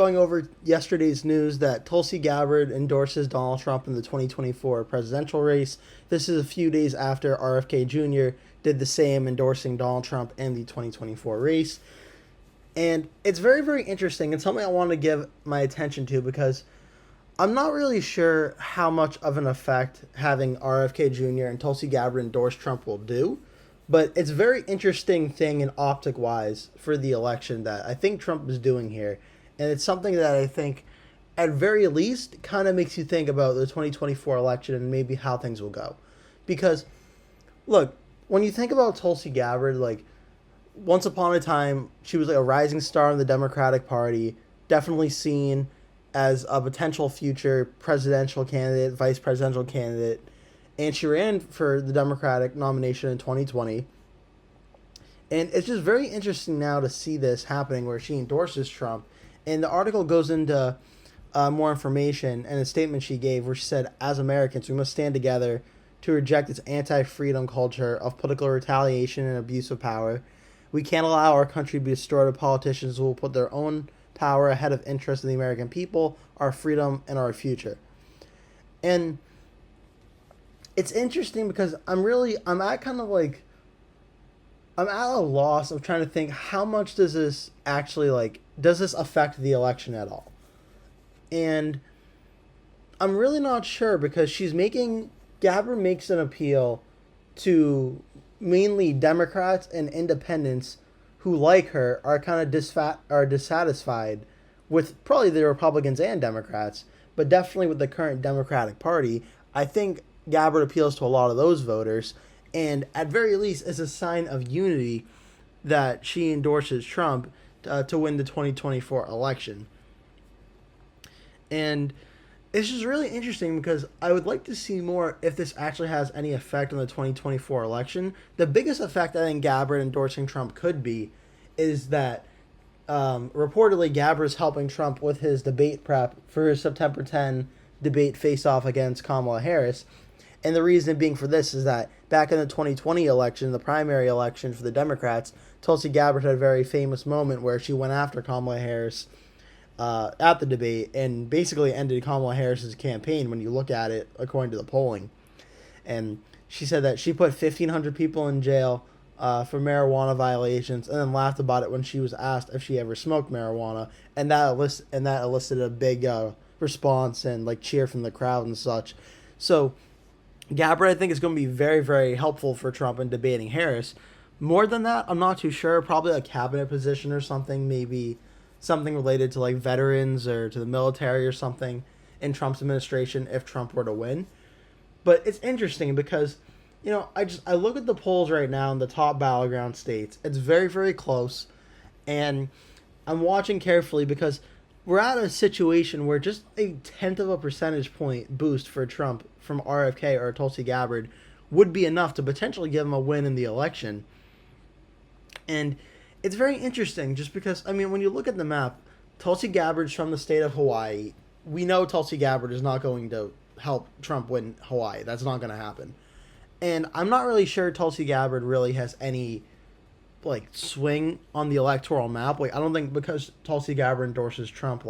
Going over yesterday's news that Tulsi Gabbard endorses Donald Trump in the 2024 presidential race. This is a few days after RFK Jr. did the same, endorsing Donald Trump in the 2024 race. And it's very, very interesting and something I want to give my attention to because I'm not really sure how much of an effect having RFK Jr. and Tulsi Gabbard endorse Trump will do. But it's a very interesting thing in optic wise for the election that I think Trump is doing here. And it's something that I think, at very least, kind of makes you think about the 2024 election and maybe how things will go. Because, look, when you think about Tulsi Gabbard, like, once upon a time, she was like a rising star in the Democratic Party, definitely seen as a potential future presidential candidate, vice presidential candidate, and she ran for the Democratic nomination in 2020. And it's just very interesting now to see this happening where she endorses Trump. And the article goes into more information and a statement she gave where she said, as Americans, we must stand together to reject this anti-freedom culture of political retaliation and abuse of power. We can't allow our country to be destroyed by politicians who will put their own power ahead of interests of the American people, our freedom, and our future. And it's interesting because I'm at kind of like, I'm at a loss of trying to think how much does this actually does this affect the election at all? And I'm really not sure because Gabbard makes an appeal to mainly Democrats and independents who, like her, are kind of dissatisfied with probably the Republicans and Democrats, but definitely with the current Democratic Party. I think Gabbard appeals to a lot of those voters, and at very least is a sign of unity that she endorses Trump to win the 2024 election. And it's just really interesting because I would like to see more if this actually has any effect on the 2024 election. The biggest effect I think Gabbard endorsing Trump could be is that reportedly Gabbard is helping Trump with his debate prep for his September 10 debate face-off against Kamala Harris. And the reason being for this is that back in the 2020 election, the primary election for the Democrats, Tulsi Gabbard had a very famous moment where she went after Kamala Harris at the debate and basically ended Kamala Harris's campaign when you look at it according to the polling. And she said that she put 1,500 people in jail for marijuana violations, and then laughed about it when she was asked if she ever smoked marijuana, and that elicited a big response and cheer from the crowd and such. So Gabbard, I think, is going to be very, very helpful for Trump in debating Harris. More than that, I'm not too sure. Probably a cabinet position or something, maybe something related to veterans or to the military or something in Trump's administration if Trump were to win. But it's interesting because, I look at the polls right now in the top battleground states. It's very, very close, and I'm watching carefully because we're at a situation where just a tenth of a percentage point boost for Trump from RFK or Tulsi Gabbard would be enough to potentially give him a win in the election. And it's very interesting just because, when you look at the map, Tulsi Gabbard's from the state of Hawaii. We know Tulsi Gabbard is not going to help Trump win Hawaii. That's not going to happen. And I'm not really sure Tulsi Gabbard really has any swing on the electoral map. I don't think because Tulsi Gabbard endorses Trump,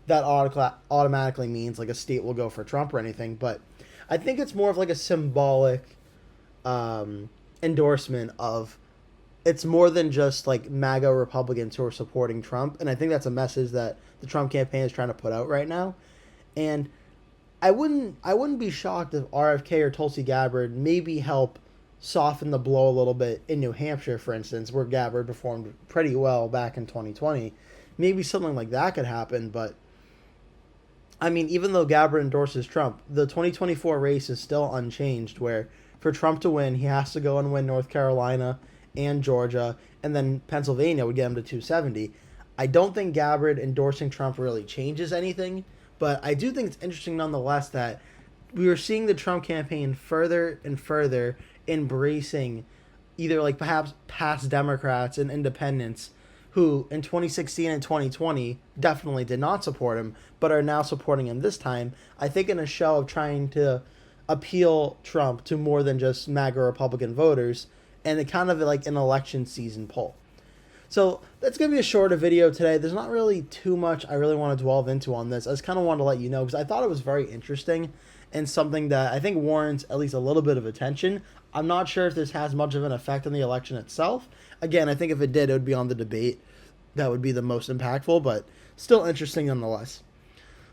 that automatically means a state will go for Trump or anything. But I think it's more of a symbolic endorsement of, it's more than just MAGA Republicans who are supporting Trump, and I think that's a message that the Trump campaign is trying to put out right now. And I wouldn't be shocked if RFK or Tulsi Gabbard maybe help soften the blow a little bit in New Hampshire, for instance, where Gabbard performed pretty well back in 2020. Maybe something like that could happen, but even though Gabbard endorses Trump, the 2024 race is still unchanged, where for Trump to win, he has to go and win North Carolina and Georgia, and then Pennsylvania would get him to 270. I don't think Gabbard endorsing Trump really changes anything, but I do think it's interesting nonetheless that we are seeing the Trump campaign further and further embracing either perhaps past Democrats and independents who in 2016 and 2020 definitely did not support him, but are now supporting him this time, I think in a show of trying to appeal Trump to more than just MAGA Republican voters, and it kind of an election season poll. So that's going to be a shorter video today. There's not really too much I really want to delve into on this. I just kind of wanted to let you know because I thought it was very interesting and something that I think warrants at least a little bit of attention. I'm not sure if this has much of an effect on the election itself. Again, I think if it did, it would be on the debate. That would be the most impactful, but still interesting nonetheless.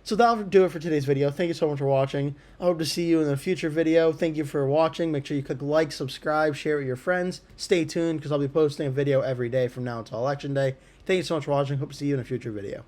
So that'll do it for today's video. Thank you so much for watching. I hope to see you in a future video. Thank you for watching. Make sure you click like, subscribe, share it with your friends. Stay tuned because I'll be posting a video every day from now until Election Day. Thank you so much for watching. Hope to see you in a future video.